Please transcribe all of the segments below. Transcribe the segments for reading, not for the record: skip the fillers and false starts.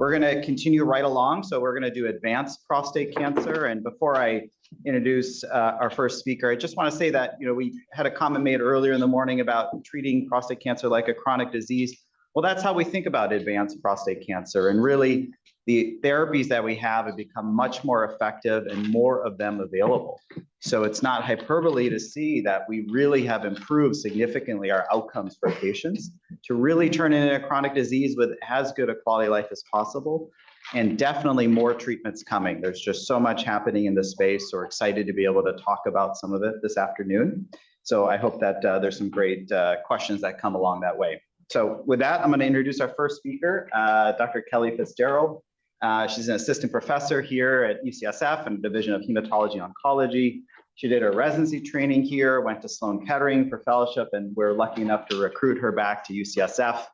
We're going to continue right along. So we're going to do advanced prostate cancer. And before I introduce our first speaker, I just want to say that, we had a comment made earlier in the morning about treating prostate cancer like a chronic disease. Well, that's how we think about advanced prostate cancer. And really, the therapies that we have become much more effective and more of them available. So it's not hyperbole to see that we really have improved significantly our outcomes for patients to really turn it into a chronic disease with as good a quality of life as possible. And definitely more treatments coming. There's just so much happening in this space. So we're excited to be able to talk about some of it this afternoon. So I hope that there's some great questions that come along that way. So with that, I'm going to introduce our first speaker, Dr. Kelly Fitzgerald. She's an assistant professor here at UCSF in the Division of Hematology Oncology. She did her residency training here, went to Sloan Kettering for fellowship, and we're lucky enough to recruit her back to UCSF.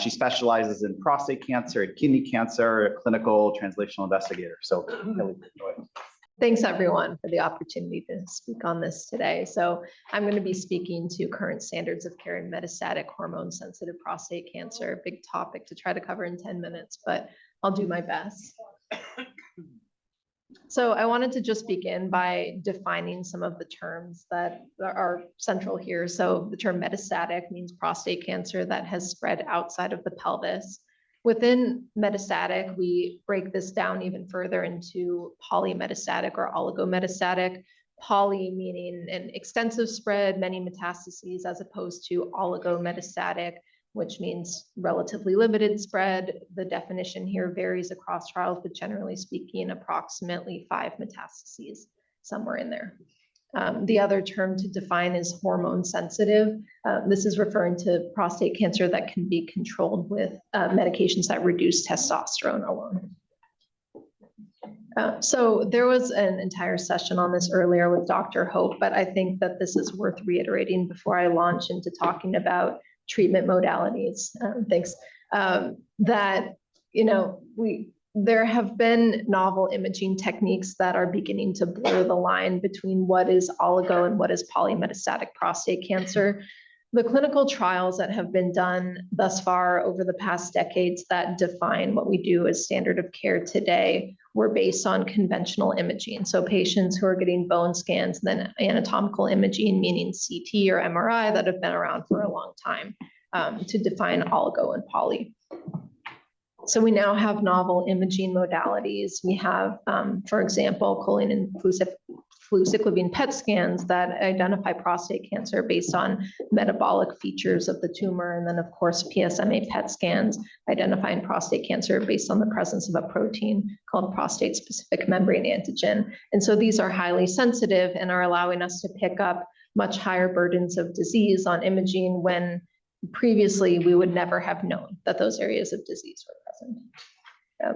She specializes in prostate cancer and kidney cancer, a clinical translational investigator. So, Kelly, go ahead. Thanks, everyone, for the opportunity to speak on this today. So I'm going to be speaking to current standards of care in metastatic hormone-sensitive prostate cancer, a big topic to try to cover in 10 minutes, but I'll do my best. So I wanted to just begin by defining some of the terms that are central here. So the term metastatic means prostate cancer that has spread outside of the pelvis. Within metastatic, we break this down even further into polymetastatic or oligometastatic. Poly meaning an extensive spread, many metastases, as opposed to oligometastatic, which means relatively limited spread. The definition here varies across trials, but generally speaking, approximately 5 metastases, somewhere in there. The other term to define is hormone sensitive. This is referring to prostate cancer that can be controlled with medications that reduce testosterone alone. So there was an entire session on this earlier with Dr. Hope, but I think that this is worth reiterating before I launch into talking about treatment modalities. Thanks. There have been novel imaging techniques that are beginning to blur the line between what is oligo and what is polymetastatic prostate cancer. The clinical trials that have been done thus far over the past decades that define what we do as standard of care today were based on conventional imaging. So patients who are getting bone scans, then anatomical imaging, meaning CT or MRI, that have been around for a long time to define oligo and poly. So we now have novel imaging modalities. We have, for example, choline and flucyclovine PET scans that identify prostate cancer based on metabolic features of the tumor. And then, of course, PSMA PET scans identifying prostate cancer based on the presence of a protein called prostate-specific membrane antigen. And so these are highly sensitive and are allowing us to pick up much higher burdens of disease on imaging when previously we would never have known that those areas of disease were present.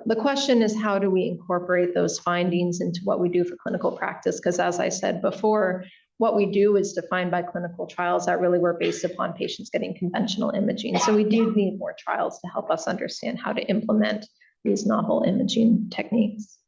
The question is, how do we incorporate those findings into what we do for clinical practice? Because as I said before, what we do is defined by clinical trials that really were based upon patients getting conventional imaging. So we do need more trials to help us understand how to implement these novel imaging techniques.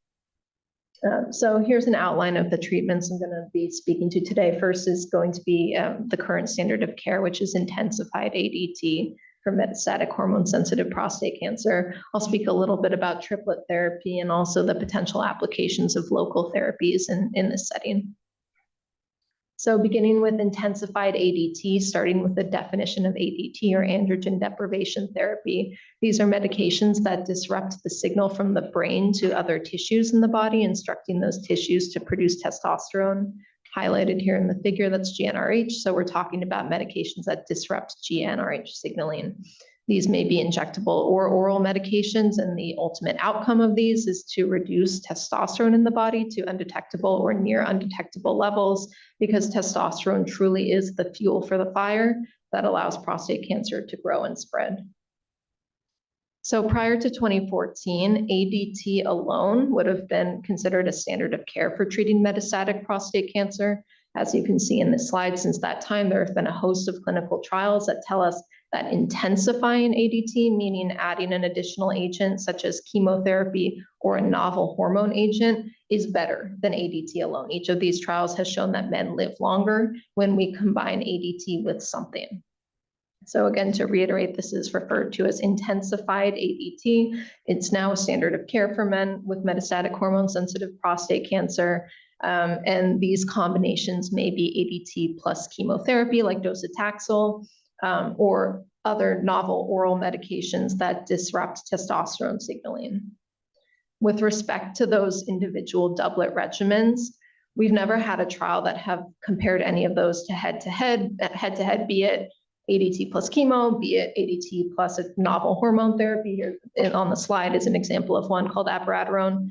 So here's an outline of the treatments I'm going to be speaking to today. First is going to be the current standard of care, which is intensified ADT for metastatic hormone-sensitive prostate cancer. I'll speak a little bit about triplet therapy and also the potential applications of local therapies in this setting. So beginning with intensified ADT, starting with the definition of ADT or androgen deprivation therapy. These are medications that disrupt the signal from the brain to other tissues in the body, instructing those tissues to produce testosterone, highlighted here in the figure, that's GnRH. So we're talking about medications that disrupt GnRH signaling. These may be injectable or oral medications, and the ultimate outcome of these is to reduce testosterone in the body to undetectable or near undetectable levels, because testosterone truly is the fuel for the fire that allows prostate cancer to grow and spread. So prior to 2014, ADT alone would have been considered a standard of care for treating metastatic prostate cancer. As you can see in this slide, since that time, there have been a host of clinical trials that tell us that intensifying ADT, meaning adding an additional agent such as chemotherapy or a novel hormone agent, is better than ADT alone. Each of these trials has shown that men live longer when we combine ADT with something. So again, to reiterate, this is referred to as intensified ADT. It's now a standard of care for men with metastatic hormone-sensitive prostate cancer. And these combinations may be ADT plus chemotherapy like docetaxel, or other novel oral medications that disrupt testosterone signaling. With respect to those individual doublet regimens, we've never had a trial that have compared any of those to head-to-head, be it ADT plus chemo, be it ADT plus a novel hormone therapy. Here on the slide is an example of one called abiraterone.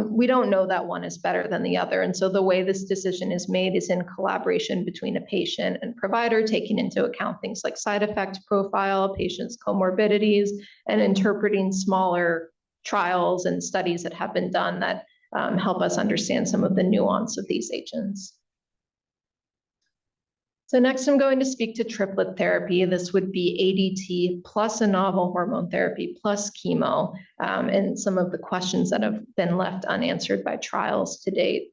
We don't know that one is better than the other. And so the way this decision is made is in collaboration between a patient and provider, taking into account things like side effect profile, patient's comorbidities, and interpreting smaller trials and studies that have been done that help us understand some of the nuance of these agents. So next I'm going to speak to triplet therapy. This would be ADT plus a novel hormone therapy plus chemo, and some of the questions that have been left unanswered by trials to date.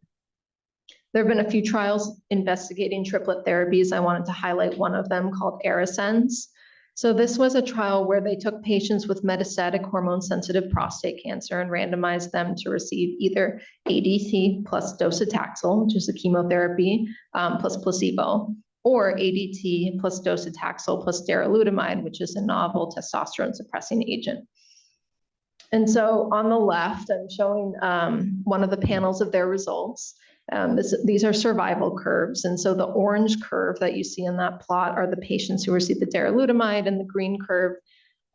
There have been a few trials investigating triplet therapies. I wanted to highlight one of them called ARASENS. So this was a trial where they took patients with metastatic hormone-sensitive prostate cancer and randomized them to receive either ADT plus docetaxel, which is a chemotherapy, plus placebo, or ADT plus docetaxel plus darolutamide, which is a novel testosterone-suppressing agent. And so on the left, I'm showing one of the panels of their results. These are survival curves. And so the orange curve that you see in that plot are the patients who received the darolutamide, and the green curve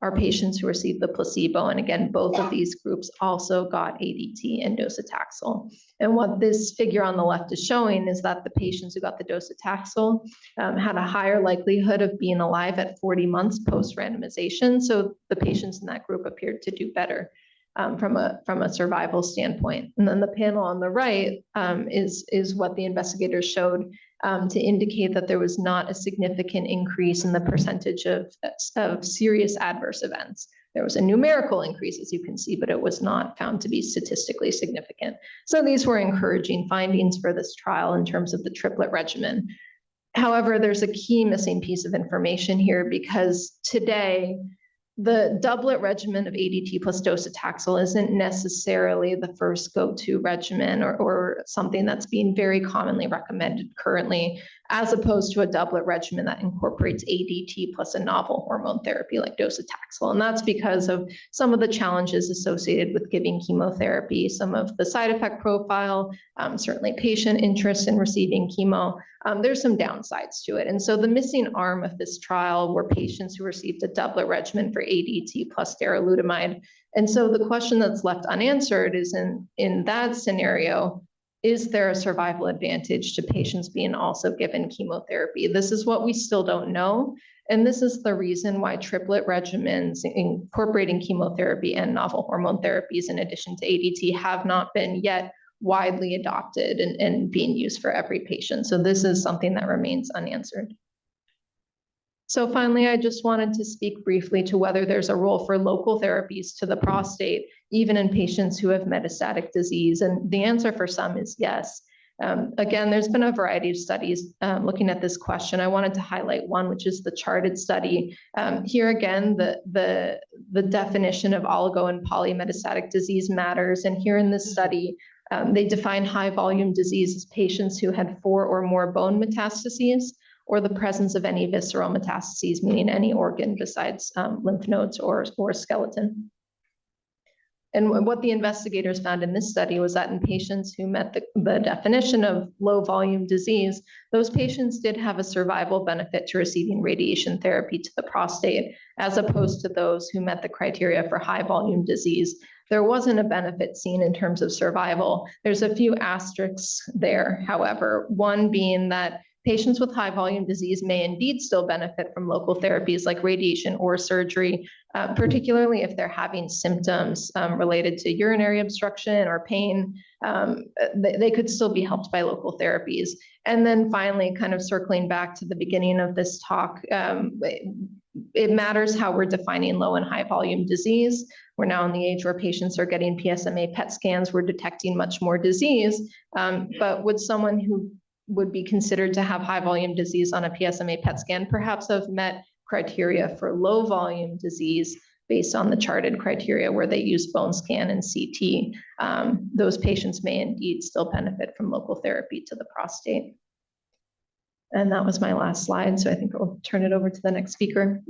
are patients who received the placebo. And again, both of these groups also got ADT and docetaxel. And what this figure on the left is showing is that the patients who got the docetaxel had a higher likelihood of being alive at 40 months post-randomization. So the patients in that group appeared to do better from a survival standpoint. And then the panel on the right is what the investigators showed to indicate that there was not a significant increase in the percentage of serious adverse events. There was a numerical increase, as you can see, but it was not found to be statistically significant. So these were encouraging findings for this trial in terms of the triplet regimen. However, there's a key missing piece of information here, because today, the doublet regimen of ADT plus docetaxel isn't necessarily the first go-to regimen or something that's being very commonly recommended currently, as opposed to a doublet regimen that incorporates ADT plus a novel hormone therapy like docetaxel. And that's because of some of the challenges associated with giving chemotherapy, some of the side effect profile, certainly patient interest in receiving chemo. There's some downsides to it. And so the missing arm of this trial were patients who received a doublet regimen for ADT plus darolutamide. And so the question that's left unanswered is, in that scenario, is there a survival advantage to patients being also given chemotherapy? This is what we still don't know. And this is the reason why triplet regimens incorporating chemotherapy and novel hormone therapies in addition to ADT have not been yet widely adopted and being used for every patient. So this is something that remains unanswered. So finally, I just wanted to speak briefly to whether there's a role for local therapies to the prostate, even in patients who have metastatic disease. And the answer for some is yes. Again, there's been a variety of studies looking at this question. I wanted to highlight one, which is the CHARTED study. Here again, the definition of oligo and polymetastatic disease matters. And here in this study, they define high volume disease as patients who had 4 or more bone metastases, or the presence of any visceral metastases, meaning any organ besides lymph nodes or skeleton. And what the investigators found in this study was that in patients who met the definition of low volume disease, those patients did have a survival benefit to receiving radiation therapy to the prostate, as opposed to those who met the criteria for high volume disease. There wasn't a benefit seen in terms of survival. There's a few asterisks there, however, one being that patients with high volume disease may indeed still benefit from local therapies like radiation or surgery, particularly if they're having symptoms related to urinary obstruction or pain. They could still be helped by local therapies. And then finally, kind of circling back to the beginning of this talk, it matters how we're defining low and high volume disease. We're now in the age where patients are getting PSMA PET scans. We're detecting much more disease, but would someone who would be considered to have high volume disease on a PSMA PET scan perhaps have met criteria for low volume disease based on the charted criteria where they use bone scan and CT, those patients may indeed still benefit from local therapy to the prostate. And that was my last slide, so I think I'll turn it over to the next speaker.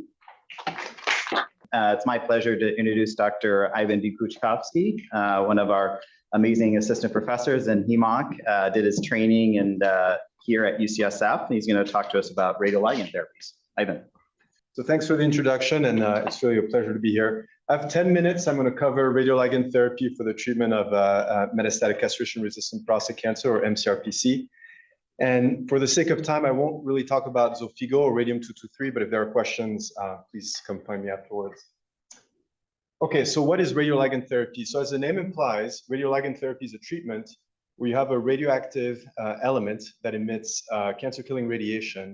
It's my pleasure to introduce Dr. Ivan Kouchkovsky, one of our amazing assistant professors in HEMOC, did his training and here at UCSF, and he's going to talk to us about radioligand therapies. Ivan. So thanks for the introduction, and it's really a pleasure to be here. I have 10 minutes. I'm going to cover radioligand therapy for the treatment of metastatic castration-resistant prostate cancer, or mCRPC. And for the sake of time, I won't really talk about Xofigo or radium-223, but if there are questions, please come find me afterwards. Okay, so what is radioligand therapy? So as the name implies, radioligand therapy is a treatment where you have a radioactive element that emits cancer-killing radiation.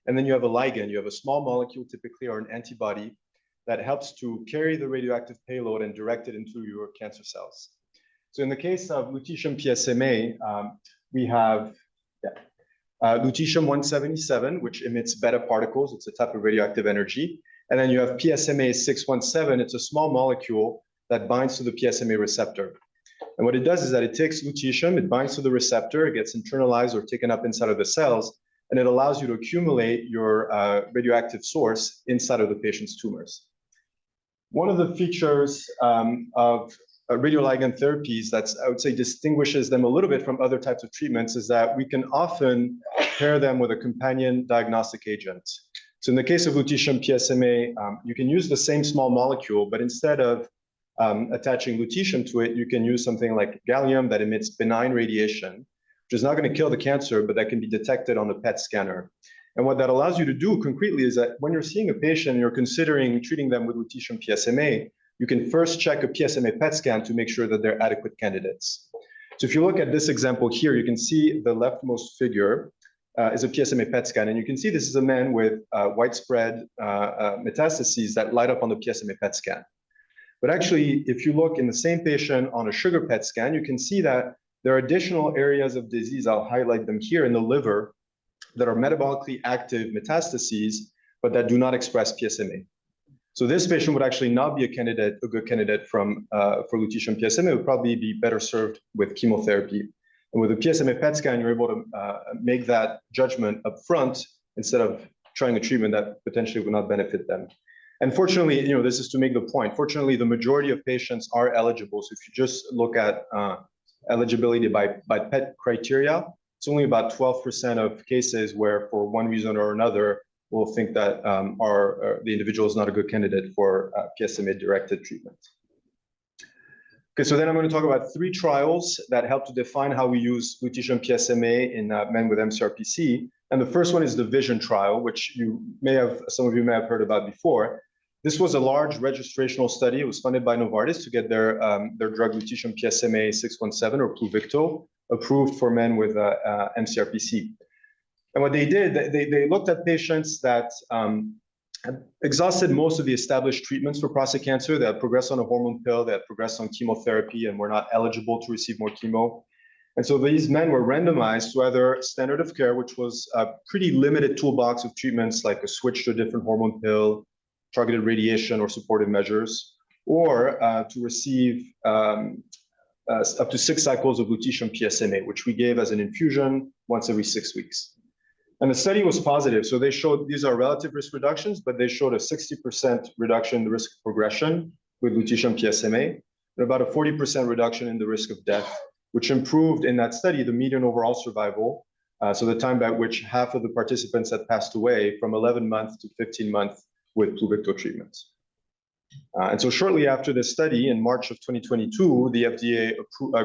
And then you have a ligand, you have a small molecule typically or an antibody that helps to carry the radioactive payload and direct it into your cancer cells. So in the case of lutetium PSMA, we have Lutetium-177, which emits beta particles. It's a type of radioactive energy. And then you have PSMA-617. It's a small molecule that binds to the PSMA receptor. And what it does is that it takes lutetium, it binds to the receptor, it gets internalized or taken up inside of the cells, and it allows you to accumulate your radioactive source inside of the patient's tumors. One of the features of radioligand therapies that I would say distinguishes them a little bit from other types of treatments is that we can often pair them with a companion diagnostic agent. So in the case of lutetium PSMA, you can use the same small molecule, but instead of attaching lutetium to it, you can use something like gallium that emits benign radiation, which is not going to kill the cancer, but that can be detected on a PET scanner. And what that allows you to do concretely is that when you're seeing a patient and you're considering treating them with lutetium PSMA, you can first check a PSMA PET scan to make sure that they're adequate candidates. So if you look at this example here, you can see the leftmost figure is a PSMA PET scan. And you can see this is a man with widespread metastases that light up on the PSMA PET scan. But actually, if you look in the same patient on a sugar PET scan, you can see that there are additional areas of disease, I'll highlight them here in the liver, that are metabolically active metastases, but that do not express PSMA. So this patient would actually not be a good candidate for lutetium PSMA. It would probably be better served with chemotherapy. And with a PSMA PET scan, you're able to make that judgment up front instead of trying a treatment that potentially would not benefit them. And fortunately, this is to make the point. Fortunately, the majority of patients are eligible. So if you just look at eligibility by PET criteria, it's only about 12% of cases where, for one reason or another, we'll think that the individual is not a good candidate for PSMA-directed treatment. Okay, so then I'm going to talk about 3 trials that help to define how we use lutetium PSMA in men with mCRPC. And the first one is the VISION trial, which some of you may have heard about before. This was a large registrational study. It was funded by Novartis to get their drug lutetium PSMA 617 or Pluvicto approved for men with mCRPC. And what they did, they looked at patients that had exhausted most of the established treatments for prostate cancer. They had progressed on a hormone pill, they had progressed on chemotherapy, and were not eligible to receive more chemo. And so these men were randomized to either standard of care, which was a pretty limited toolbox of treatments like a switch to a different hormone pill, targeted radiation, or supportive measures, or to receive up to 6 cycles of lutetium PSMA, which we gave as an infusion once every 6 weeks. And the study was positive. So they showed, these are relative risk reductions, but they showed a 60% reduction in the risk of progression with lutetium PSMA, and about a 40% reduction in the risk of death, which improved in that study the median overall survival. So the time by which half of the participants had passed away from 11 months to 15 months with Pluvicto treatments. And so shortly after this study, in March of 2022, the FDA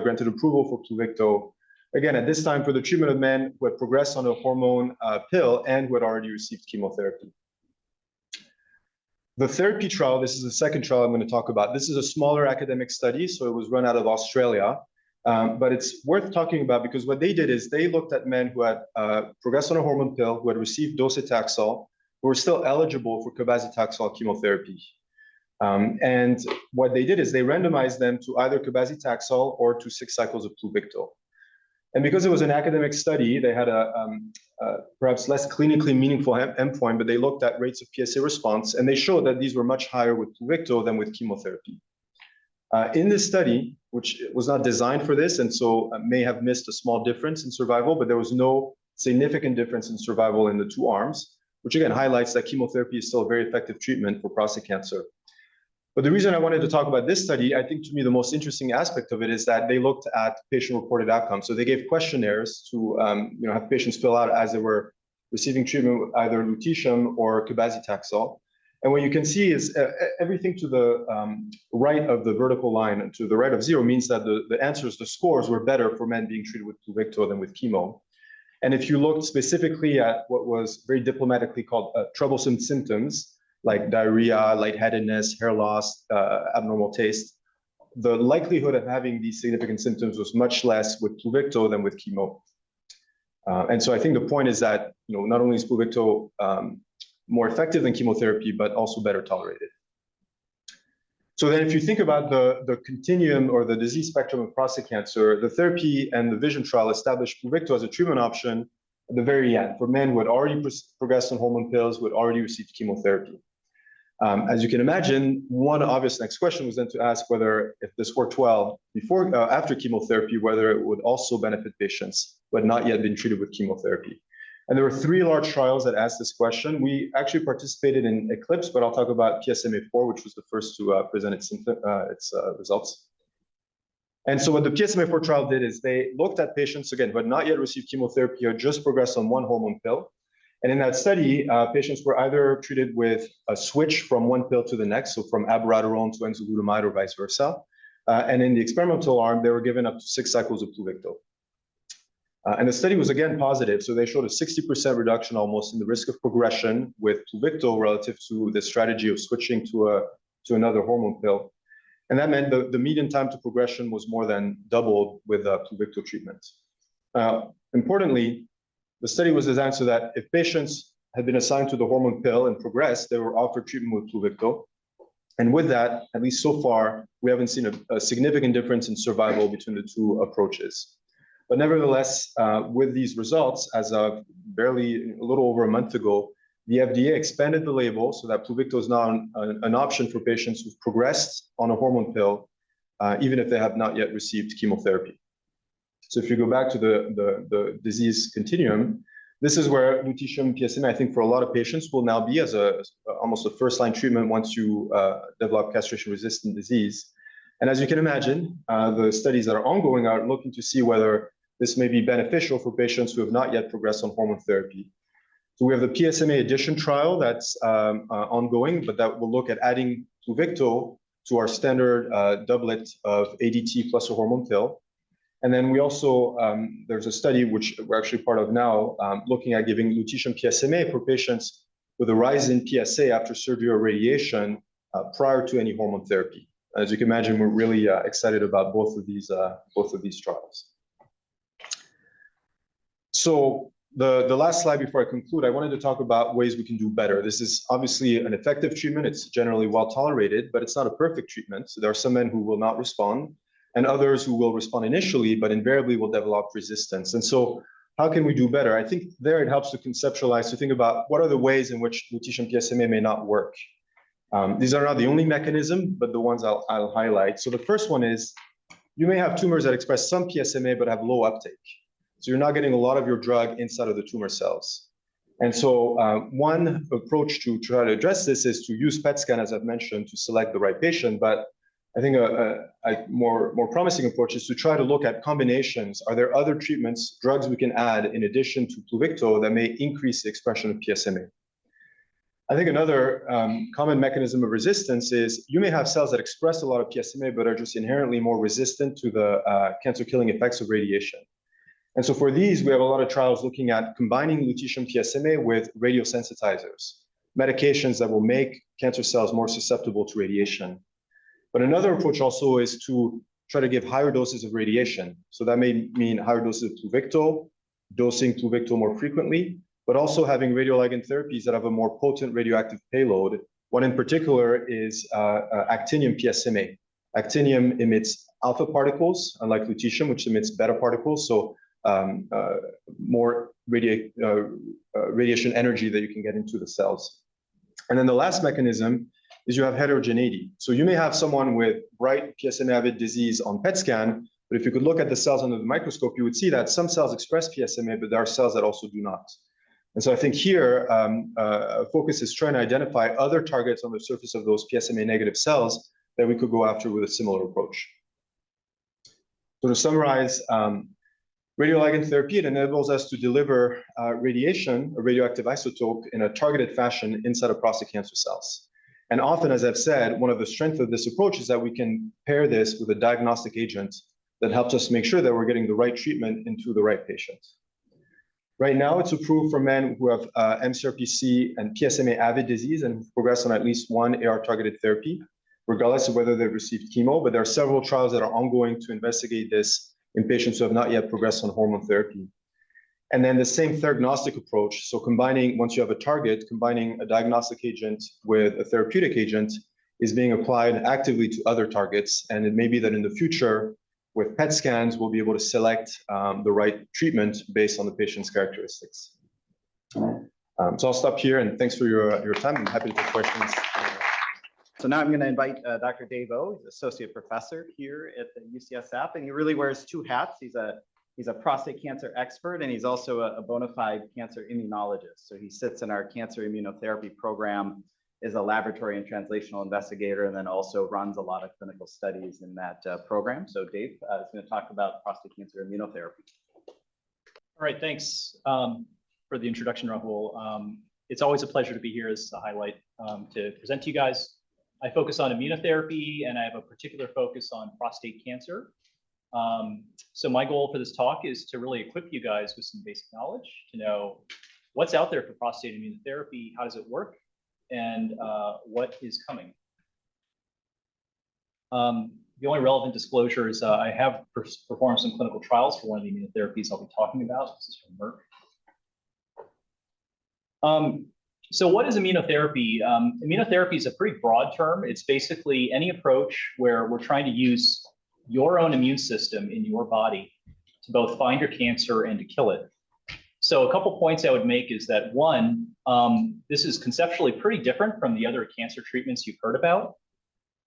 granted approval for Pluvicto, again, at this time for the treatment of men who had progressed on a hormone pill and who had already received chemotherapy. The TheraP trial, this is the second trial I'm going to talk about. This is a smaller academic study, so it was run out of Australia. But it's worth talking about because what they did is they looked at men who had progressed on a hormone pill, who had received docetaxel, who were still eligible for cabazitaxel chemotherapy. And what they did is they randomized them to either cabazitaxel or to 6 cycles of Pluvicto. And because it was an academic study, they had a perhaps less clinically meaningful endpoint, but they looked at rates of PSA response, and they showed that these were much higher with Pluvicto than with chemotherapy. In this study, which was not designed for this, and so may have missed a small difference in survival, but there was no significant difference in survival in the two arms, which again highlights that chemotherapy is still a very effective treatment for prostate cancer. But the reason I wanted to talk about this study, I think to me the most interesting aspect of it is that they looked at patient-reported outcomes. So they gave questionnaires to have patients fill out as they were receiving treatment with either lutetium or cabazitaxel. And what you can see is everything to the right of the vertical line and to the right of 0 means that the answers, the scores were better for men being treated with Pluvicto than with chemo. And if you looked specifically at what was very diplomatically called troublesome symptoms, like diarrhea, lightheadedness, hair loss, abnormal taste, the likelihood of having these significant symptoms was much less with Pluvicto than with chemo. And so I think the point is that not only is Pluvicto more effective than chemotherapy, but also better tolerated. So then if you think about the continuum or the disease spectrum of prostate cancer, the TheraP and the VISION trial established Pluvicto as a treatment option at the very end for men who had already progressed on hormone pills, who had already received chemotherapy. As you can imagine, one obvious next question was then to ask whether if this worked well after chemotherapy, whether it would also benefit patients who had not yet been treated with chemotherapy. And there were 3 large trials that asked this question. We actually participated in Eclipse, but I'll talk about PSMA-4, which was the first to present its results. And so what the PSMA-4 trial did is they looked at patients, again, who had not yet received chemotherapy or just progressed on one hormone pill. And in that study, patients were either treated with a switch from one pill to the next, so from abiraterone to enzalutamide or vice versa. And in the experimental arm, they were given up to 6 cycles of Pluvicto. And the study was again positive. So they showed a 60% reduction almost in the risk of progression with Pluvicto relative to the strategy of switching to another hormone pill. And that meant the median time to progression was more than doubled with Pluvicto treatment. Importantly, the study was designed so that if patients had been assigned to the hormone pill and progressed, they were offered treatment with Pluvicto. And with that, at least so far, we haven't seen a significant difference in survival between the two approaches. But nevertheless, with these results, as of barely a little over a month ago, the FDA expanded the label so that Pluvicto is now an option for patients who've progressed on a hormone pill, even if they have not yet received chemotherapy. So if you go back to the disease continuum, this is where lutetium PSMA, I think for a lot of patients, will now be as almost a first-line treatment once you develop castration-resistant disease. And as you can imagine, the studies that are ongoing are looking to see whether this may be beneficial for patients who have not yet progressed on hormone therapy. So we have the PSMA addition trial that's ongoing, but that will look at adding Pluvicto to our standard doublet of ADT plus a hormone pill. And then we also, there's a study which we're actually part of now, looking at giving lutetium PSMA for patients with a rise in PSA after surgery or radiation prior to any hormone therapy. As you can imagine, we're really excited about both of these trials. So the last slide before I conclude, I wanted to talk about ways we can do better. This is obviously an effective treatment. It's generally well tolerated, but it's not a perfect treatment. So there are some men who will not respond and others who will respond initially, but invariably will develop resistance. And so how can we do better? I think there it helps to conceptualize, to think about what are the ways in which lutetium PSMA may not work. These are not the only mechanism, but the ones I'll highlight. So the first one is you may have tumors that express some PSMA but have low uptake. So you're not getting a lot of your drug inside of the tumor cells. And so one approach to try to address this is to use PET scan, as I've mentioned, to select the right patient. But I think a more promising approach is to try to look at combinations. Are there other treatments, drugs we can add in addition to Pluvicto that may increase the expression of PSMA? I think another common mechanism of resistance is you may have cells that express a lot of PSMA but are just inherently more resistant to the cancer-killing effects of radiation. And so for these, we have a lot of trials looking at combining lutetium PSMA with radiosensitizers, medications that will make cancer cells more susceptible to radiation. But another approach also is to try to give higher doses of radiation. So that may mean higher doses of Pluvicto, dosing Pluvicto more frequently, but also having radioligand therapies that have a more potent radioactive payload. One in particular is actinium PSMA. Actinium emits alpha particles, unlike lutetium, which emits beta particles. So more radiation energy that you can get into the cells. And then the last mechanism is you have heterogeneity. So you may have someone with bright PSMA-avid disease on PET scan, but if you could look at the cells under the microscope, you would see that some cells express PSMA, but there are cells that also do not. And so I think here, focus is trying to identify other targets on the surface of those PSMA negative cells that we could go after with a similar approach. So to summarize, radioligand therapy, it enables us to deliver radiation, a radioactive isotope, in a targeted fashion inside of prostate cancer cells. And often, as I've said, one of the strengths of this approach is that we can pair this with a diagnostic agent that helps us make sure that we're getting the right treatment into the right patient. Right now, it's approved for men who have mCRPC and PSMA-avid disease and who've progressed on at least one AR-targeted therapy, regardless of whether they've received chemo. But there are several trials that are ongoing to investigate this in patients who have not yet progressed on hormone therapy. And then the same theragnostic approach. So combining, once you have a target, combining a diagnostic agent with a therapeutic agent is being applied actively to other targets. And it may be that in the future, with PET scans, we'll be able to select the right treatment based on the patient's characteristics. So I'll stop here, and thanks for your time. I'm happy to take questions. So now I'm going to invite Dr. Dave O. He's associate professor here at the UCSF, and he really wears two hats. He's a prostate cancer expert, and he's also a bona fide cancer immunologist. So he sits in our cancer immunotherapy program, is a laboratory and translational investigator, and then also runs a lot of clinical studies in that program. So Dave is going to talk about prostate cancer immunotherapy. All right, thanks for the introduction, Rahul. It's always a pleasure to be here as a highlight to present to you guys. I focus on immunotherapy, and I have a particular focus on prostate cancer. So my goal for this talk is to really equip you guys with some basic knowledge to know what's out there for prostate immunotherapy, how does it work, and what is coming. The only relevant disclosure is I have performed some clinical trials for one of the immunotherapies I'll be talking about. This is from Merck. So what is immunotherapy? Immunotherapy is a pretty broad term. It's basically any approach where we're trying to use your own immune system in your body to both find your cancer and to kill it. So a couple points I would make is that one, this is conceptually pretty different from the other cancer treatments you've heard about.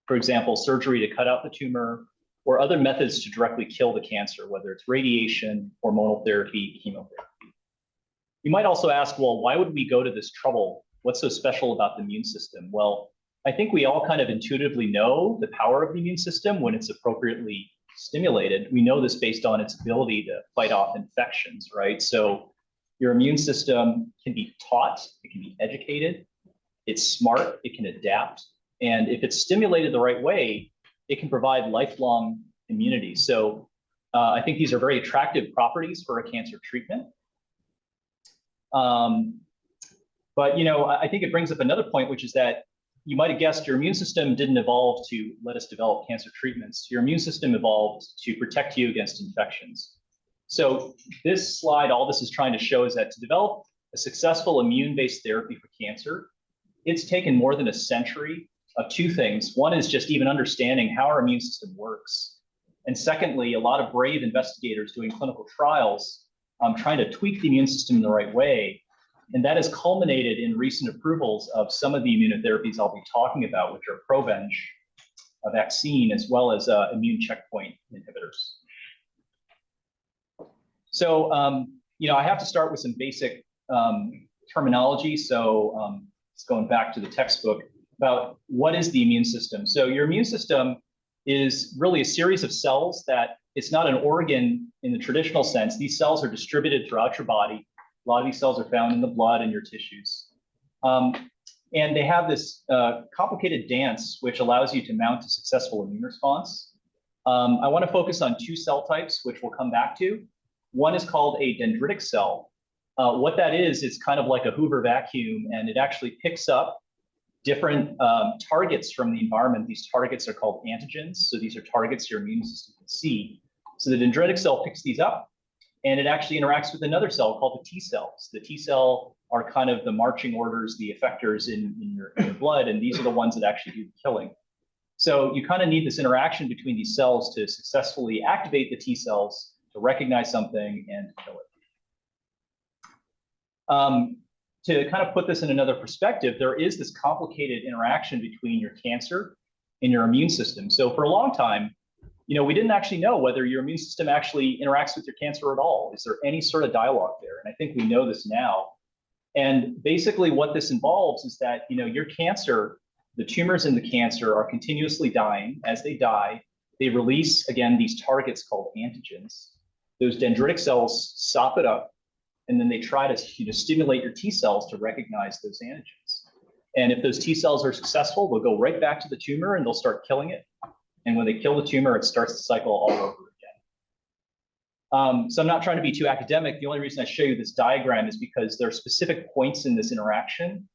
For example, surgery to cut out the tumor or other methods to directly kill the cancer, whether it's radiation, hormonal therapy, chemotherapy. You might also ask, well, why would we go to this trouble? What's so special about the immune system? Well, I think we all kind of intuitively know the power of the immune system when it's appropriately stimulated. We know this based on its ability to fight off infections, right? So your immune system can be taught, it can be educated, it's smart, it can adapt. And if it's stimulated the right way, it can provide lifelong immunity. So I think these are very attractive properties for a cancer treatment. But I think it brings up another point, which is that you might have guessed your immune system didn't evolve to let us develop cancer treatments. Your immune system evolved to protect you against infections. So this slide, all this is trying to show is that to develop a successful immune-based therapy for cancer, it's taken more than a century of two things. One is just even understanding how our immune system works. And secondly, a lot of brave investigators doing clinical trials trying to tweak the immune system in the right way. And that has culminated in recent approvals of some of the immunotherapies I'll be talking about, which are Provenge, a vaccine, as well as immune checkpoint inhibitors. So, I have to start with some basic terminology. So it's going back to the textbook about what is the immune system. So your immune system is really a series of cells that it's not an organ in the traditional sense. These cells are distributed throughout your body. A lot of these cells are found in the blood and your tissues. And they have this complicated dance, which allows you to mount a successful immune response. I want to focus on two cell types, which we'll come back to. One is called a dendritic cell. What that is, it's kind of like a Hoover vacuum, and it actually picks up different targets from the environment. These targets are called antigens. So these are targets your immune system can see. So the dendritic cell picks these up, and it actually interacts with another cell called the T cells. The T cell are kind of the marching orders, the effectors in your blood, and these are the ones that actually do the killing. So you kind of need this interaction between these cells to successfully activate the T cells to recognize something and kill it. To kind of put this in another perspective, there is this complicated interaction between your cancer and your immune system. So for a long time, we didn't actually know whether your immune system actually interacts with your cancer at all. Is there any sort of dialogue there? And I think we know this now. And basically what this involves is that, your cancer, the tumors in the cancer are continuously dying. As they die, they release, again, these targets called antigens. Those dendritic cells sop it up, and then they try to stimulate your T cells to recognize those antigens. And if those T cells are successful, they'll go right back to the tumor and they'll start killing it. And when they kill the tumor, it starts the cycle all over again. So I'm not trying to be too academic. The only reason I show you this diagram is because there are specific points in this interaction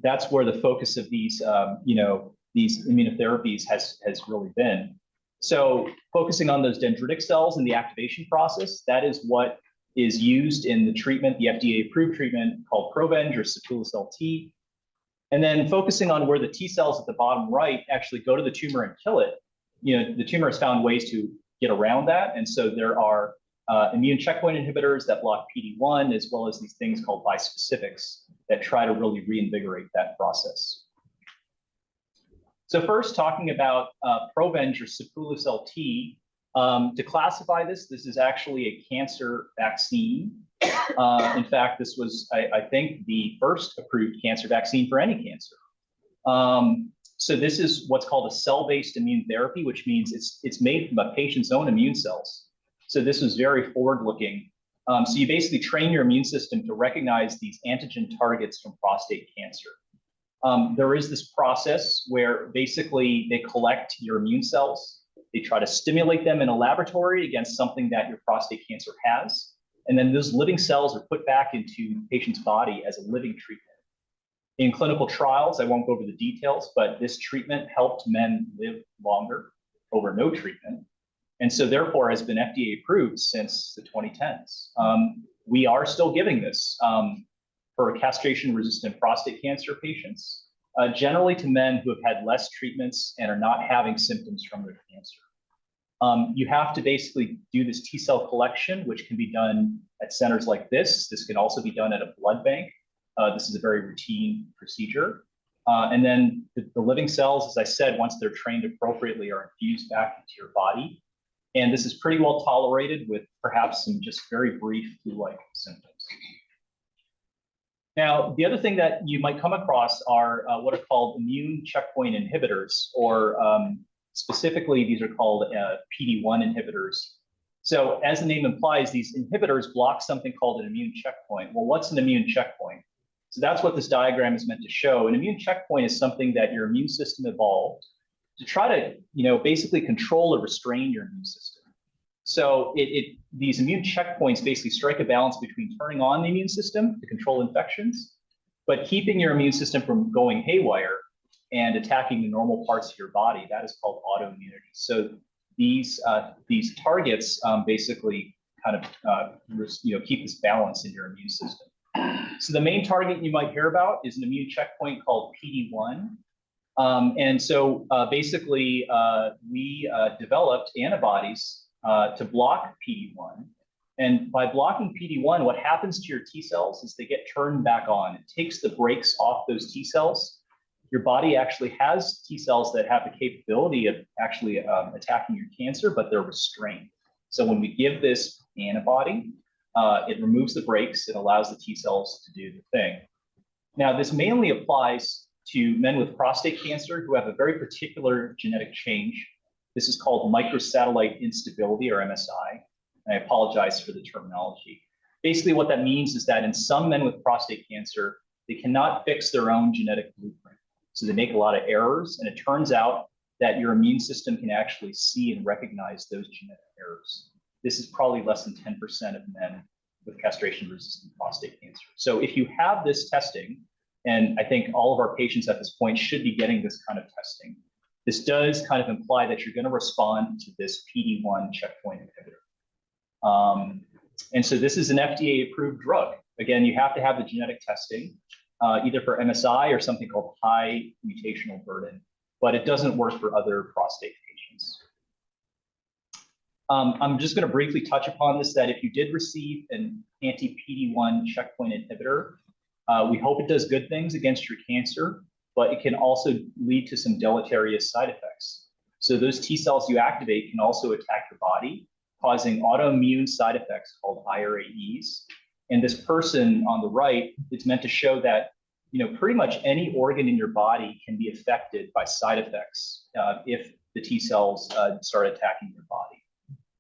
that's where the focus of these immunotherapies has really been. So focusing on those dendritic cells and the activation process, that is what is used in the treatment, the FDA-approved treatment called Provenge or Sipuleucel-T. And then focusing on where the T cells at the bottom right actually go to the tumor and kill it. The tumor has found ways to get around that. And so there are immune checkpoint inhibitors that block PD-1, as well as these things called bispecifics that try to really reinvigorate that process. So first, talking about Provenge or Sipuleucel-T. To classify this is actually a cancer vaccine. In fact, this was, I think, the first approved cancer vaccine for any cancer. So this is what's called a cell-based immune therapy, which means it's made from a patient's own immune cells. So this was very forward-looking. So you basically train your immune system to recognize these antigen targets from prostate cancer. There is this process where basically they collect your immune cells. They try to stimulate them in a laboratory against something that your prostate cancer has. And then those living cells are put back into the patient's body as a living treatment. In clinical trials, I won't go over the details, but this treatment helped men live longer over no treatment. And so therefore has been FDA approved since the 2010s. We are still giving this for castration-resistant prostate cancer patients, generally to men who have had less treatments and are not having symptoms from their cancer. You have to basically do this T cell collection, which can be done at centers like this. This can also be done at a blood bank. This is a very routine procedure. And then the living cells, as I said, once they're trained appropriately, are infused back into your body. And this is pretty well tolerated with perhaps some just very brief flu-like symptoms. Now, the other thing that you might come across are what are called immune checkpoint inhibitors, or specifically, these are called PD-1 inhibitors. So as the name implies, these inhibitors block something called an immune checkpoint. Well, what's an immune checkpoint? So that's what this diagram is meant to show. An immune checkpoint is something that your immune system evolved to try to, basically control or restrain your immune system. So these immune checkpoints basically strike a balance between turning on the immune system to control infections, but keeping your immune system from going haywire and attacking the normal parts of your body. That is called autoimmunity. So these targets basically kind of keep this balance in your immune system. So the main target you might hear about is an immune checkpoint called PD-1. And so basically, we developed antibodies to block PD-1. And by blocking PD-1, what happens to your T cells is they get turned back on. It takes the brakes off those T cells. Your body actually has T cells that have the capability of actually attacking your cancer, but they're restrained. So when we give this antibody, it removes the brakes. It allows the T cells to do the thing. Now, this mainly applies to men with prostate cancer who have a very particular genetic change. This is called microsatellite instability, or MSI. I apologize for the terminology. Basically, what that means is that in some men with prostate cancer, they cannot fix their own genetic blueprint. So they make a lot of errors, and it turns out that your immune system can actually see and recognize those genetic errors. This is probably less than 10% of men with castration-resistant prostate cancer. So if you have this testing, and I think all of our patients at this point should be getting this kind of testing, this does kind of imply that you're going to respond to this PD-1 checkpoint inhibitor. And so this is an FDA-approved drug. Again, you have to have the genetic testing, either for MSI or something called high mutational burden, but it doesn't work for other prostate patients. I'm just going to briefly touch upon this, that if you did receive an anti-PD-1 checkpoint inhibitor, we hope it does good things against your cancer, but it can also lead to some deleterious side effects. So those T cells you activate can also attack your body, causing autoimmune side effects called IRAEs. And this person on the right, it's meant to show that pretty much any organ in your body can be affected by side effects if the T cells start attacking your body.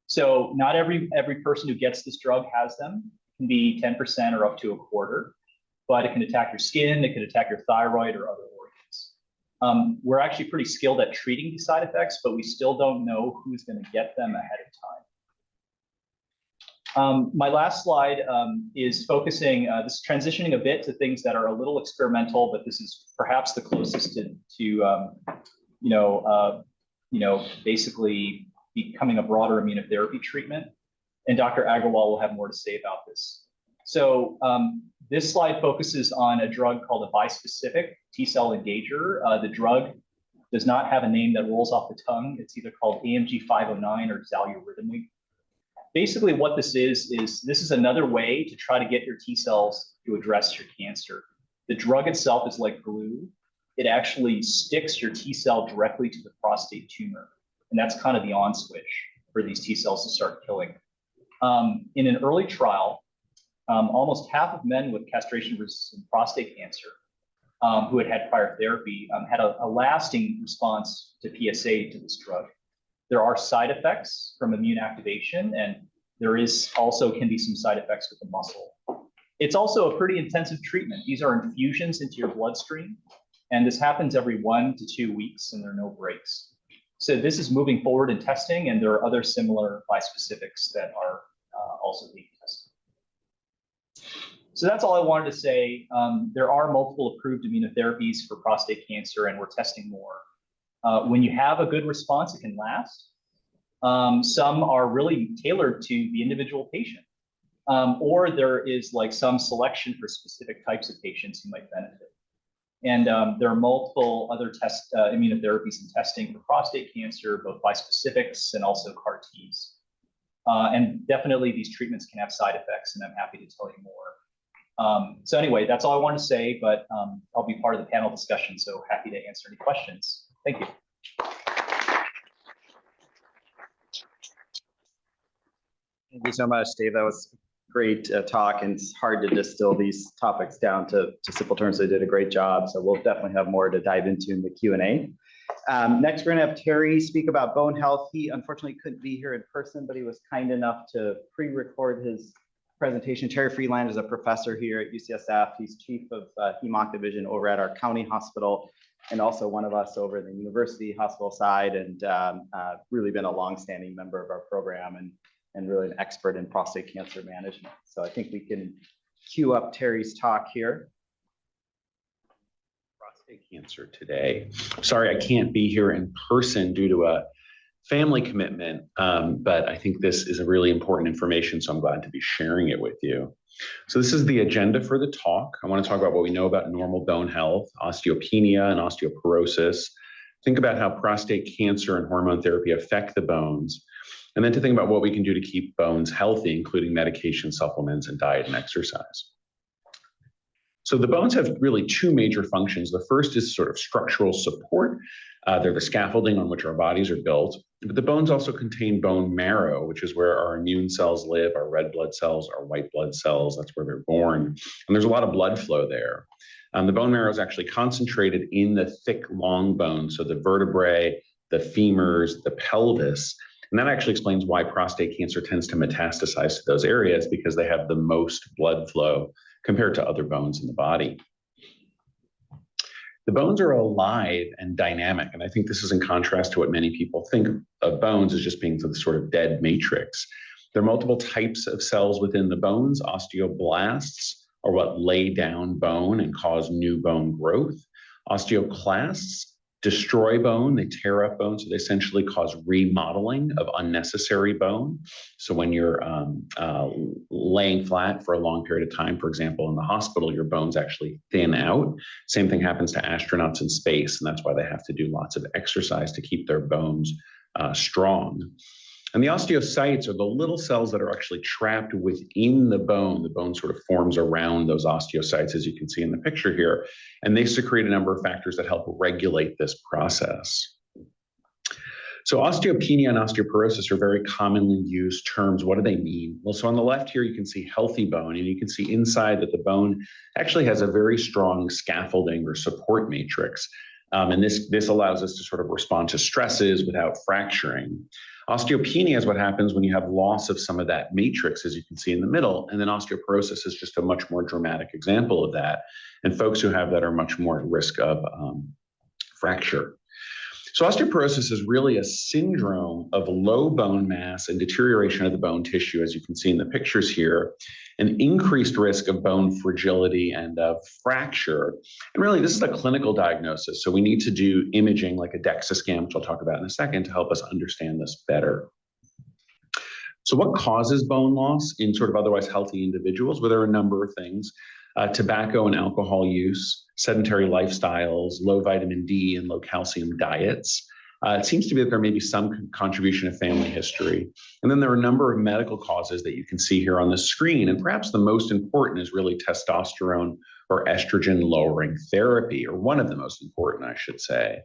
So not every person who gets this drug has them. It can be 10% or up to a quarter, but it can attack your skin, it can attack your thyroid or other organs. We're actually pretty skilled at treating these side effects, but we still don't know who's going to get them ahead of time. My last slide is focusing, this is transitioning a bit to things that are a little experimental, but this is perhaps the closest to basically becoming a broader immunotherapy treatment. And Dr. Agrawal will have more to say about this. So this slide focuses on a drug called a bispecific T-cell engager. The drug does not have a name that rolls off the tongue. It's either called AMG 509 or xaluritamig. Basically what this is another way to try to get your T cells to address your cancer. The drug itself is like glue. It actually sticks your T cell directly to the prostate tumor. And that's kind of the on switch for these T cells to start killing. In an early trial, almost half of men with castration-resistant prostate cancer who had prior therapy had a lasting response to PSA to this drug. There are side effects from immune activation, and there is also can be some side effects with the muscle. It's also a pretty intensive treatment. These are infusions into your bloodstream, and this happens every 1 to 2 weeks, and there are no breaks. So this is moving forward in testing, and there are other similar bispecifics that are also being tested. So that's all I wanted to say. There are multiple approved immunotherapies for prostate cancer, and we're testing more. When you have a good response, it can last. Some are really tailored to the individual patient, or there is like some selection for specific types of patients who might benefit. And there are multiple other immunotherapies in testing for prostate cancer, both bispecifics and also CAR Ts. And definitely these treatments can have side effects, and I'm happy to tell you more. So anyway, that's all I want to say, but I'll be part of the panel discussion, so happy to answer any questions. Thank you. Thank you so much, Dave. That was a great talk, and it's hard to distill these topics down to simple terms. They did a great job, so we'll definitely have more to dive into in the Q&A. Next, we're going to have Terry speak about bone health. He unfortunately couldn't be here in person, but he was kind enough to pre-record his presentation. Terry Friedlander is a professor here at UCSF. He's chief of HEMOC division over at our county hospital, and also one of us over the university hospital side, and really been a longstanding member of our program and really an expert in prostate cancer management. So I think we can cue up Terry's talk here. Prostate cancer today. Sorry, I can't be here in person due to a family commitment, but I think this is a really important information, so I'm glad to be sharing it with you. So this is the agenda for the talk. I want to talk about what we know about normal bone health, osteopenia and osteoporosis, think about how prostate cancer and hormone therapy affect the bones, and then to think about what we can do to keep bones healthy, including medication, supplements, and diet and exercise. So the bones have really two major functions. The first is sort of structural support. They're the scaffolding on which our bodies are built. But the bones also contain bone marrow, which is where our immune cells live, our red blood cells, our white blood cells. That's where they're born. And there's a lot of blood flow there. The bone marrow is actually concentrated in the thick, long bones, so the vertebrae, the femurs, the pelvis. And that actually explains why prostate cancer tends to metastasize to those areas, because they have the most blood flow compared to other bones in the body. The bones are alive and dynamic, and I think this is in contrast to what many people think of bones as just being the sort of dead matrix. There are multiple types of cells within the bones. Osteoblasts are what lay down bone and cause new bone growth. Osteoclasts destroy bone, they tear up bone, so they essentially cause remodeling of unnecessary bone. So when you're laying flat for a long period of time, for example, in the hospital, your bones actually thin out. Same thing happens to astronauts in space, and that's why they have to do lots of exercise to keep their bones strong. And the osteocytes are the little cells that are actually trapped within the bone. The bone sort of forms around those osteocytes, as you can see in the picture here, and they secrete a number of factors that help regulate this process. So osteopenia and osteoporosis are very commonly used terms. What do they mean? Well, so on the left here, you can see healthy bone, and you can see inside that the bone actually has a very strong scaffolding or support matrix. And this allows us to sort of respond to stresses without fracturing. Osteopenia is what happens when you have loss of some of that matrix, as you can see in the middle, and then osteoporosis is just a much more dramatic example of that. And folks who have that are much more at risk of fracture. So osteoporosis is really a syndrome of low bone mass and deterioration of the bone tissue, as you can see in the pictures here, an increased risk of bone fragility and of fracture. And really, this is a clinical diagnosis. So we need to do imaging like a DEXA scan, which I'll talk about in a second, to help us understand this better. So what causes bone loss in sort of otherwise healthy individuals? Well, there are a number of things. Tobacco and alcohol use, sedentary lifestyles, low vitamin D and low calcium diets. It seems to be that there may be some contribution of family history. And then there are a number of medical causes that you can see here on the screen. And perhaps the most important is really testosterone or estrogen lowering therapy, or one of the most important, I should say.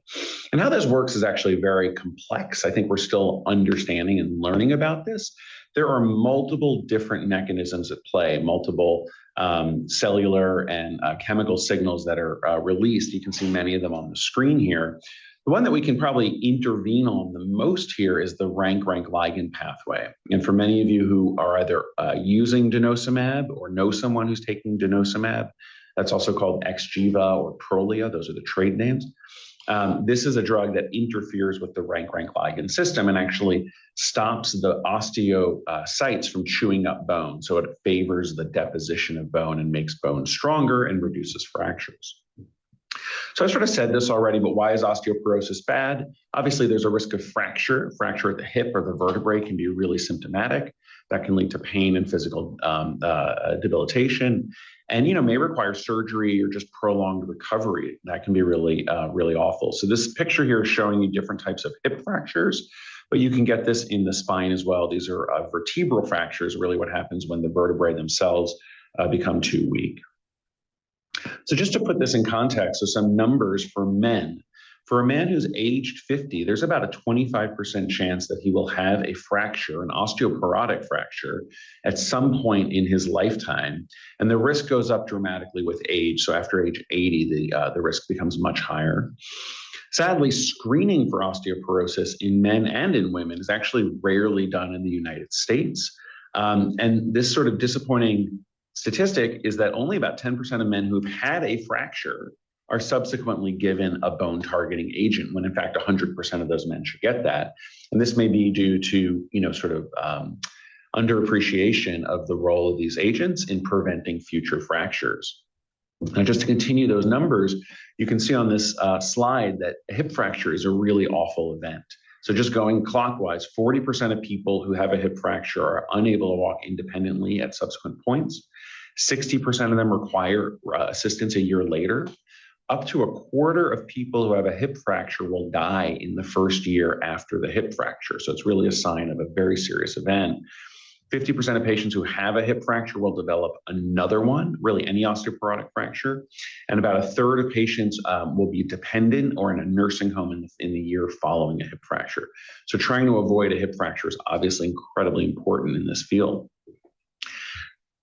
And how this works is actually very complex. I think we're still understanding and learning about this. There are multiple different mechanisms at play, multiple cellular and chemical signals that are released. You can see many of them on the screen here. The one that we can probably intervene on the most here is the rank-rank ligand pathway. And for many of you who are either using denosumab or know someone who's taking denosumab, that's also called Xgeva or Prolia. Those are the trade names. This is a drug that interferes with the rank-rank ligand system and actually stops the osteocytes from chewing up bone. So it favors the deposition of bone and makes bone stronger and reduces fractures. So I sort of said this already, but why is osteoporosis bad? Obviously, there's a risk of fracture. Fracture at the hip or the vertebrae can be really symptomatic. That can lead to pain and physical debilitation, and may require surgery or just prolonged recovery. That can be really awful. So this picture here is showing you different types of hip fractures, but you can get this in the spine as well. These are vertebral fractures, really what happens when the vertebrae themselves become too weak. So just to put this in context, so some numbers for men. For a man who's aged 50, there's about a 25% chance that he will have a fracture, an osteoporotic fracture, at some point in his lifetime. And the risk goes up dramatically with age. So after age 80, the risk becomes much higher. Sadly, screening for osteoporosis in men and in women is actually rarely done in the United States. And this sort of disappointing statistic is that only about 10% of men who've had a fracture are subsequently given a bone targeting agent, when in fact 100% of those men should get that. And this may be due to, underappreciation of the role of these agents in preventing future fractures. Now, just to continue those numbers, you can see on this slide that a hip fracture is a really awful event. So just going clockwise, 40% of people who have a hip fracture are unable to walk independently at subsequent points. 60% of them require assistance a year later. Up to a quarter of people who have a hip fracture will die in the first year after the hip fracture. So it's really a sign of a very serious event. 50% of patients who have a hip fracture will develop another one, really any osteoporotic fracture. And about a third of patients will be dependent or in a nursing home in the year following a hip fracture. So trying to avoid a hip fracture is obviously incredibly important in this field.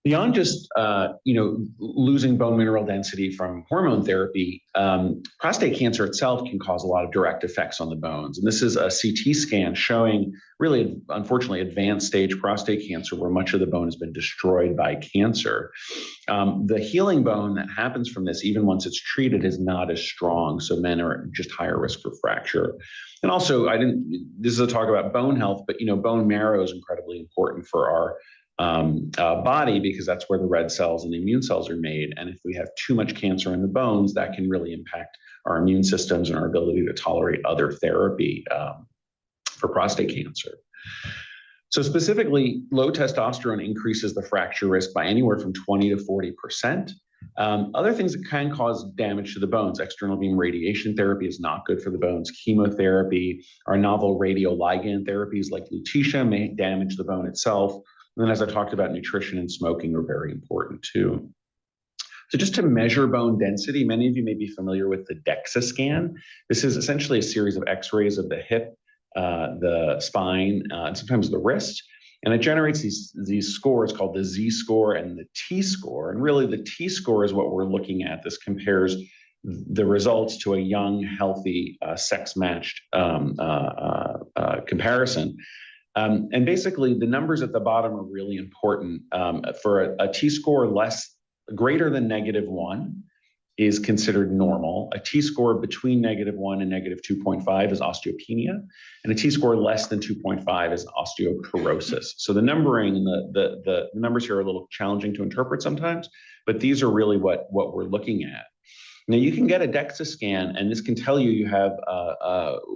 Beyond just losing bone mineral density from hormone therapy, prostate cancer itself can cause a lot of direct effects on the bones. And this is a CT scan showing really, unfortunately, advanced stage prostate cancer where much of the bone has been destroyed by cancer. The healing bone that happens from this, even once it's treated, is not as strong. So men are just higher risk for fracture. And also, this is a talk about bone health, but bone marrow is incredibly important for our body, because that's where the red cells and the immune cells are made. And if we have too much cancer in the bones, that can really impact our immune systems and our ability to tolerate other therapy for prostate cancer. So specifically, low testosterone increases the fracture risk by anywhere from 20 to 40%. Other things that can cause damage to the bones: external beam radiation therapy is not good for the bones. Chemotherapy, our novel radioligand therapies like lutetium may damage the bone itself. And then, as I talked about, nutrition and smoking are very important too. So just to measure bone density, many of you may be familiar with the DEXA scan. This is essentially a series of x-rays of the hip, the spine, and sometimes the wrist. And it generates these scores called the Z-score and the T-score. And really the T-score is what we're looking at. This compares the results to a young, healthy, sex-matched comparison. And basically the numbers at the bottom are really important. For a T-score greater than -1 is considered normal. A T-score between -1 and -2.5 is osteopenia, and a T-score less than 2.5 is osteoporosis. So the numbering, the numbers here are a little challenging to interpret sometimes, but these are really what we're looking at. Now you can get a DEXA scan, and this can tell you have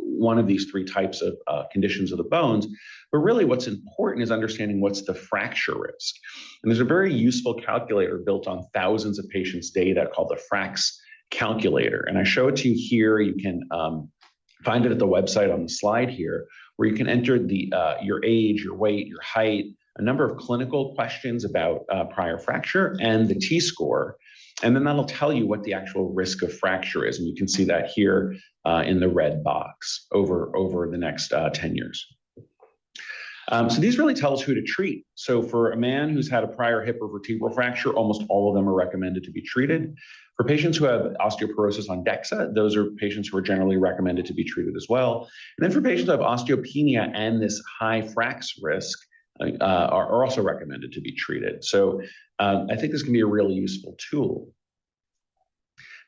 one of these three types of conditions of the bones. But really what's important is understanding what's the fracture risk. And there's a very useful calculator built on thousands of patients' data called the FRAX calculator. And I show it to you here. You can find it at the website on the slide here, where you can enter your age, your weight, your height, a number of clinical questions about prior fracture, and the T-score. And then that'll tell you what the actual risk of fracture is. And you can see that here in the red box over the next 10 years. So these really tell us who to treat. So for a man who's had a prior hip or vertebral fracture, almost all of them are recommended to be treated. For patients who have osteoporosis on DEXA, those are patients who are generally recommended to be treated as well. And then for patients who have osteopenia and this high FRAX risk, are also recommended to be treated. So I think this can be a really useful tool.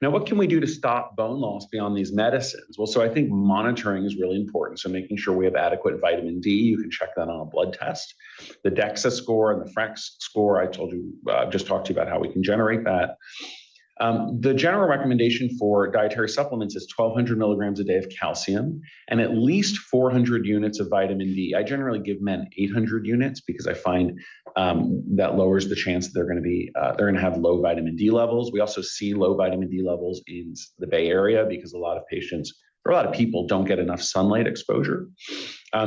Now, what can we do to stop bone loss beyond these medicines? Well, so I think monitoring is really important. So making sure we have adequate vitamin D, you can check that on a blood test. The DEXA score and the FRAX score, I told you, just talked to you about how we can generate that. The general recommendation for dietary supplements is 1,200 milligrams a day of calcium and at least 400 units of vitamin D. I generally give men 800 units because I find that lowers the chance that they're going to have low vitamin D levels. We also see low vitamin D levels in the Bay Area because a lot of people don't get enough sunlight exposure.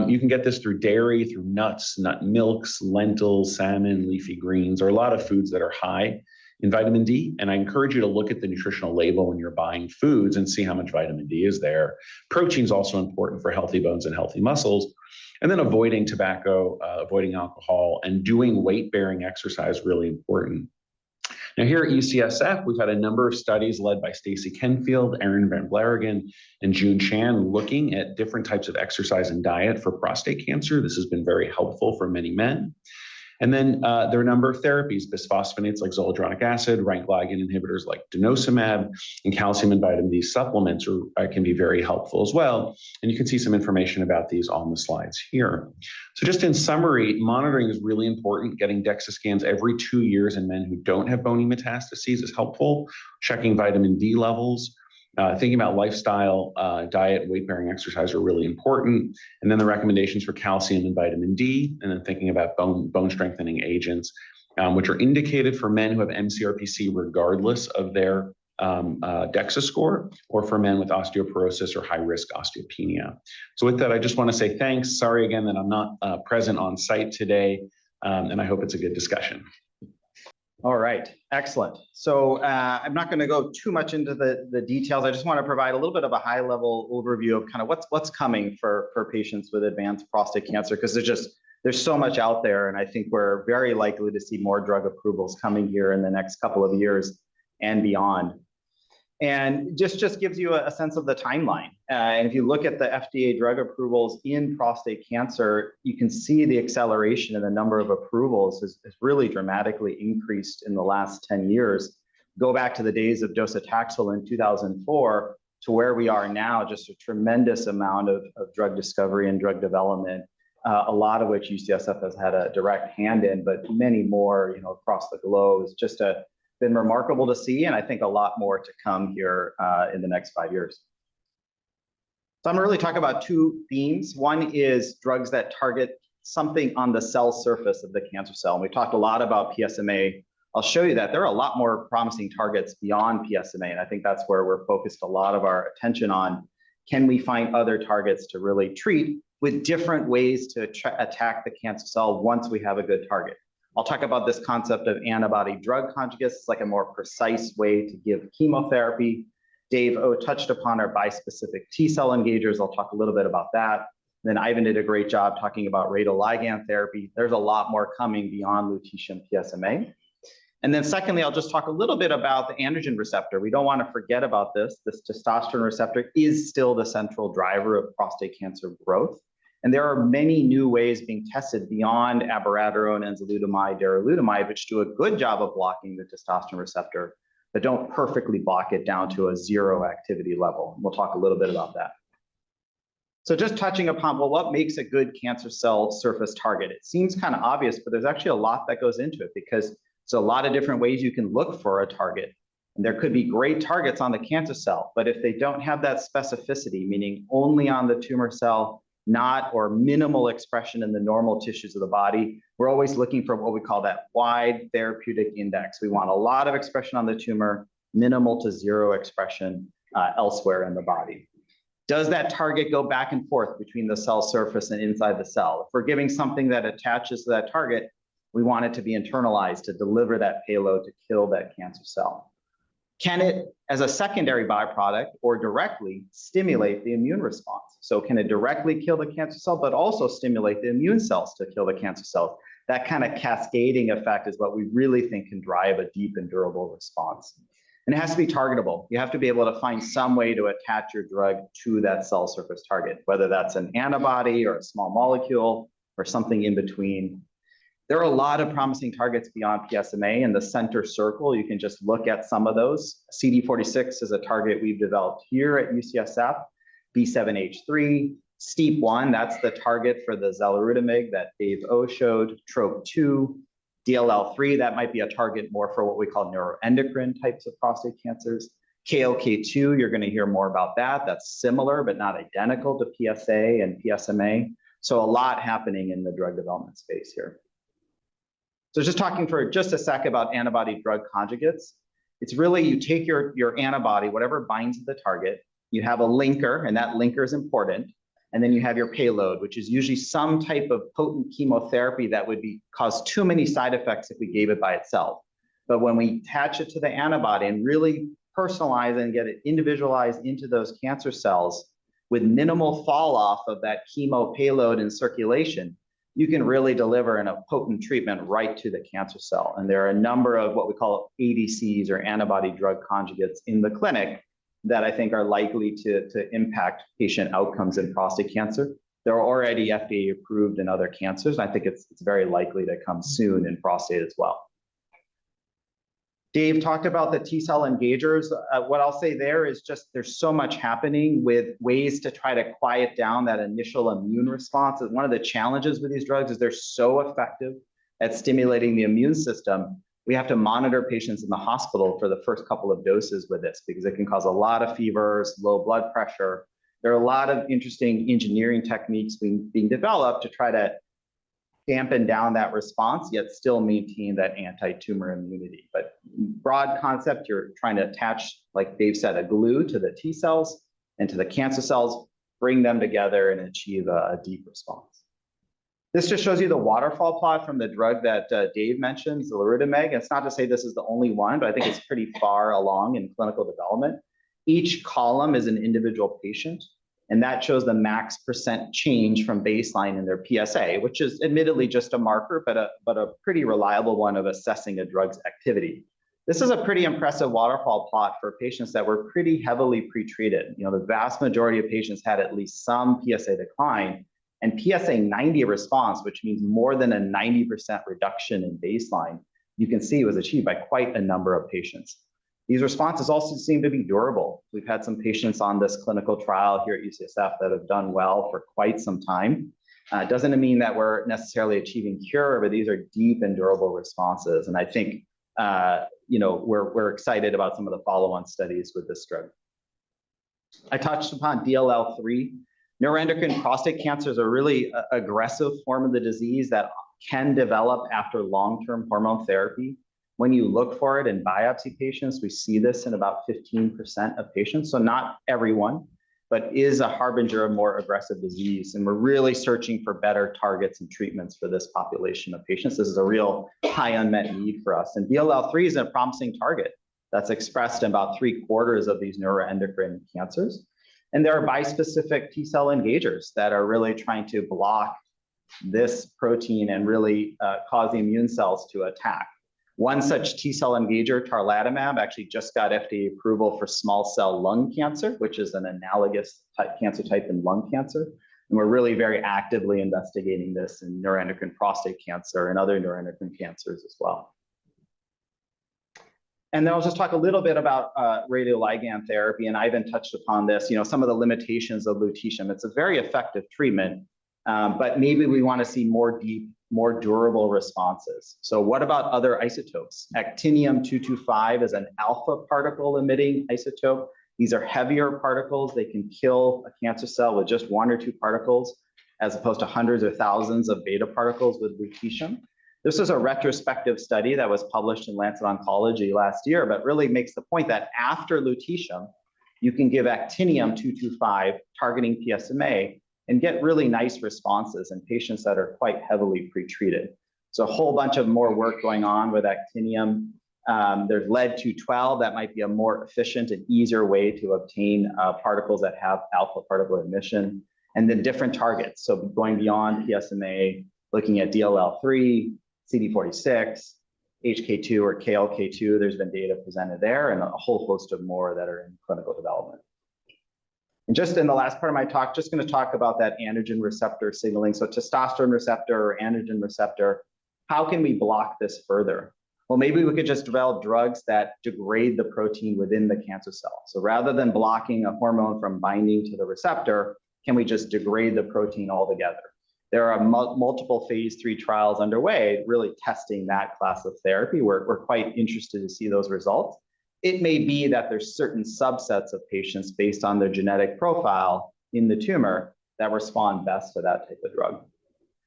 You can get this through dairy, through nuts, nut milks, lentils, salmon, leafy greens, or a lot of foods that are high in vitamin D. And I encourage you to look at the nutritional label when you're buying foods and see how much vitamin D is there. Protein is also important for healthy bones and healthy muscles. And then avoiding tobacco, avoiding alcohol, and doing weight-bearing exercise, really important. Now here at UCSF, we've had a number of studies led by Stacy Kenfield, Erin Van Blarigan, and June Chan looking at different types of exercise and diet for prostate cancer. This has been very helpful for many men. And then there are a number of therapies, bisphosphonates like zoledronic acid, rank ligand inhibitors like denosumab, and calcium and vitamin D supplements can be very helpful as well. And you can see some information about these on the slides here. So just in summary, monitoring is really important. Getting DEXA scans every 2 years in men who don't have bony metastases is helpful. Checking vitamin D levels. Thinking about lifestyle, diet, weight-bearing exercise are really important. And then the recommendations for calcium and vitamin D, and then thinking about bone strengthening agents, which are indicated for men who have MCRPC regardless of their DEXA score, or for men with osteoporosis or high-risk osteopenia. So with that, I just want to say thanks. Sorry again that I'm not present on site today, and I hope it's a good discussion. All right, excellent. So I'm not going to go too much into the details. I just want to provide a little bit of a high-level overview of kind of what's coming for patients with advanced prostate cancer, because there's so much out there, and I think we're very likely to see more drug approvals coming here in the next couple of years and beyond. And just gives you a sense of the timeline. And if you look at the FDA drug approvals in prostate cancer, you can see the acceleration in the number of approvals has really dramatically increased in the last 10 years. Go back to the days of docetaxel in 2004 to where we are now, just a tremendous amount of drug discovery and drug development, a lot of which UCSF has had a direct hand in, but many more, across the globe. It's just been remarkable to see, and I think a lot more to come here in the next 5 years. So I'm really talking about two themes. One is drugs that target something on the cell surface of the cancer cell. And we've talked a lot about PSMA I'll show you that there are a lot more promising targets beyond PSMA. And I think that's where we're focused a lot of our attention on. Can we find other targets to really treat with different ways to attack the cancer cell once we have a good target? I'll talk about this concept of antibody drug conjugates. It's like a more precise way to give chemotherapy. Dave touched upon our bispecific T-cell engagers. I'll talk a little bit about that. Then Ivan did a great job talking about radioligand therapy. There's a lot more coming beyond lutetium PSMA. And then secondly, I'll just talk a little bit about the androgen receptor. We don't want to forget about this. This testosterone receptor is still the central driver of prostate cancer growth. And there are many new ways being tested beyond abiraterone, enzalutamide, darolutamide, which do a good job of blocking the testosterone receptor, but don't perfectly block it down to a zero activity level. We'll talk a little bit about that. So just touching upon, well, what makes a good cancer cell surface target? It seems kind of obvious, but there's actually a lot that goes into it because there's a lot of different ways you can look for a target. And there could be great targets on the cancer cell, but if they don't have that specificity, meaning only on the tumor cell, not or minimal expression in the normal tissues of the body, we're always looking for what we call that wide therapeutic index. We want a lot of expression on the tumor, minimal to zero expression elsewhere in the body. Does that target go back and forth between the cell surface and inside the cell? If we're giving something that attaches to that target, we want it to be internalized to deliver that payload to kill that cancer cell. Can it, as a secondary byproduct or directly, stimulate the immune response? So can it directly kill the cancer cell, but also stimulate the immune cells to kill the cancer cells? That kind of cascading effect is what we really think can drive a deep and durable response. And it has to be targetable. You have to be able to find some way to attach your drug to that cell surface target, whether that's an antibody or a small molecule or something in between. There are a lot of promising targets beyond PSMA. In the center circle, you can just look at some of those. CD46 is a target we've developed here at UCSF, B7H3, STEAP1, that's the target for the xaluritamig that Dave O showed, TROP2, DLL3, that might be a target more for what we call neuroendocrine types of prostate cancers. KLK2, you're going to hear more about that. That's similar, but not identical to PSA and PSMA. So a lot happening in the drug development space here. So just talking for just a sec about antibody drug conjugates. It's really, you take your antibody, whatever binds to the target, you have a linker, and that linker is important. And then you have your payload, which is usually some type of potent chemotherapy that would cause too many side effects if we gave it by itself. But when we attach it to the antibody and really personalize and get it individualized into those cancer cells with minimal fall off of that chemo payload in circulation, you can really deliver in a potent treatment right to the cancer cell. And there are a number of what we call ADCs or antibody drug conjugates in the clinic that I think are likely to impact patient outcomes in prostate cancer. They're already FDA approved in other cancers. And I think it's very likely to come soon in prostate as well. Dave talked about the T-cell engagers. What I'll say there is just there's so much happening with ways to try to quiet down that initial immune response. One of the challenges with these drugs is they're so effective at stimulating the immune system. We have to monitor patients in the hospital for the first couple of doses with this because it can cause a lot of fevers, low blood pressure. There are a lot of interesting engineering techniques being developed to try to dampen down that response, yet still maintain that anti-tumor immunity. But broad concept, you're trying to attach, like Dave said, a glue to the T cells and to the cancer cells, bring them together and achieve a deep response. This just shows you the waterfall plot from the drug that Dave mentioned, xaluritamig. It's not to say this is the only one, but I think it's pretty far along in clinical development. Each column is an individual patient, and that shows the max % change from baseline in their PSA, which is admittedly just a marker, but a pretty reliable one of assessing a drug's activity. This is a pretty impressive waterfall plot for patients that were pretty heavily pretreated. You know, the vast majority of patients had at least some PSA decline, and PSA 90 response, which means more than a 90% reduction in baseline, you can see was achieved by quite a number of patients. These responses also seem to be durable. We've had some patients on this clinical trial here at UCSF that have done well for quite some time. It doesn't mean that we're necessarily achieving cure, but these are deep and durable responses. And I think you know, we're excited about some of the follow-on studies with this drug. I touched upon DLL3. Neuroendocrine prostate cancer is a really aggressive form of the disease that can develop after long-term hormone therapy. When you look for it in biopsy patients, we see this in about 15% of patients. So not everyone, but is a harbinger of more aggressive disease. And we're really searching for better targets and treatments for this population of patients. This is a real high unmet need for us. And DLL3 is a promising target that's expressed in about 3/4 of these neuroendocrine cancers. And there are bispecific T-cell engagers that are really trying to block this protein and really cause the immune cells to attack. One such T-cell engager, tarlatamab, actually just got FDA approval for small cell lung cancer, which is an analogous cancer type in lung cancer. And we're really very actively investigating this in neuroendocrine prostate cancer and other neuroendocrine cancers as well. And then I'll just talk a little bit about radioligand therapy, and Ivan touched upon this, some of the limitations of lutetium. It's a very effective treatment, but maybe we want to see more deep, more durable responses. So what about other isotopes? Actinium-225 is an alpha particle emitting isotope. These are heavier particles. They can kill a cancer cell with just 1 or 2 particles, as opposed to hundreds or thousands of beta particles with lutetium. This is a retrospective study that was published in Lancet Oncology last year, but really makes the point that after lutetium, you can give actinium-225 targeting PSMA and get really nice responses in patients that are quite heavily pretreated. So a whole bunch of more work going on with actinium. There's lead-212 that might be a more efficient and easier way to obtain particles that have alpha particle emission, and then different targets. So going beyond PSMA, looking at DLL3, CD46, HK2 or KLK2, there's been data presented there, and a whole host of more that are in clinical development. And just in the last part of my talk, just going to talk about that androgen receptor signaling. So testosterone receptor or androgen receptor, how can we block this further? Well, maybe we could just develop drugs that degrade the protein within the cancer cell. So rather than blocking a hormone from binding to the receptor, can we just degrade the protein altogether? There are multiple phase 3 trials underway, really testing that class of therapy. We're quite interested to see those results. It may be that there's certain subsets of patients based on their genetic profile in the tumor that respond best to that type of drug.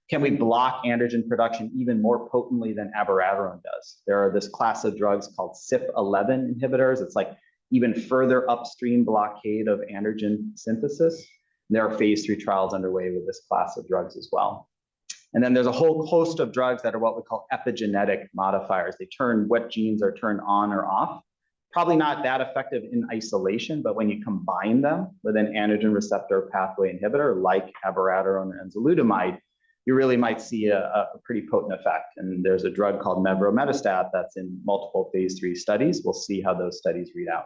Can we block androgen production even more potently than abiraterone does? There are this class of drugs called CYP11 inhibitors. It's like even further upstream blockade of androgen synthesis. There are phase 3 trials underway with this class of drugs as well. And then there's a whole host of drugs that are what we call epigenetic modifiers. They turn what genes are turned on or off. Probably not that effective in isolation, but when you combine them with an androgen receptor pathway inhibitor like abiraterone or enzalutamide, you really might see a pretty potent effect. And there's a drug called mevrometostat that's in multiple phase 3 studies. We'll see how those studies read out.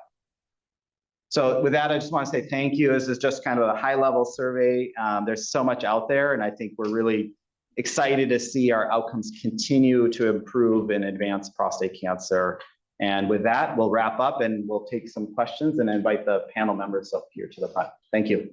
So with that, I just want to say thank you. This is just kind of a high-level survey. There's so much out there, and I think we're really excited to see our outcomes continue to improve in advanced prostate cancer. And with that, we'll wrap up and we'll take some questions and invite the panel members up here to the front. Thank you.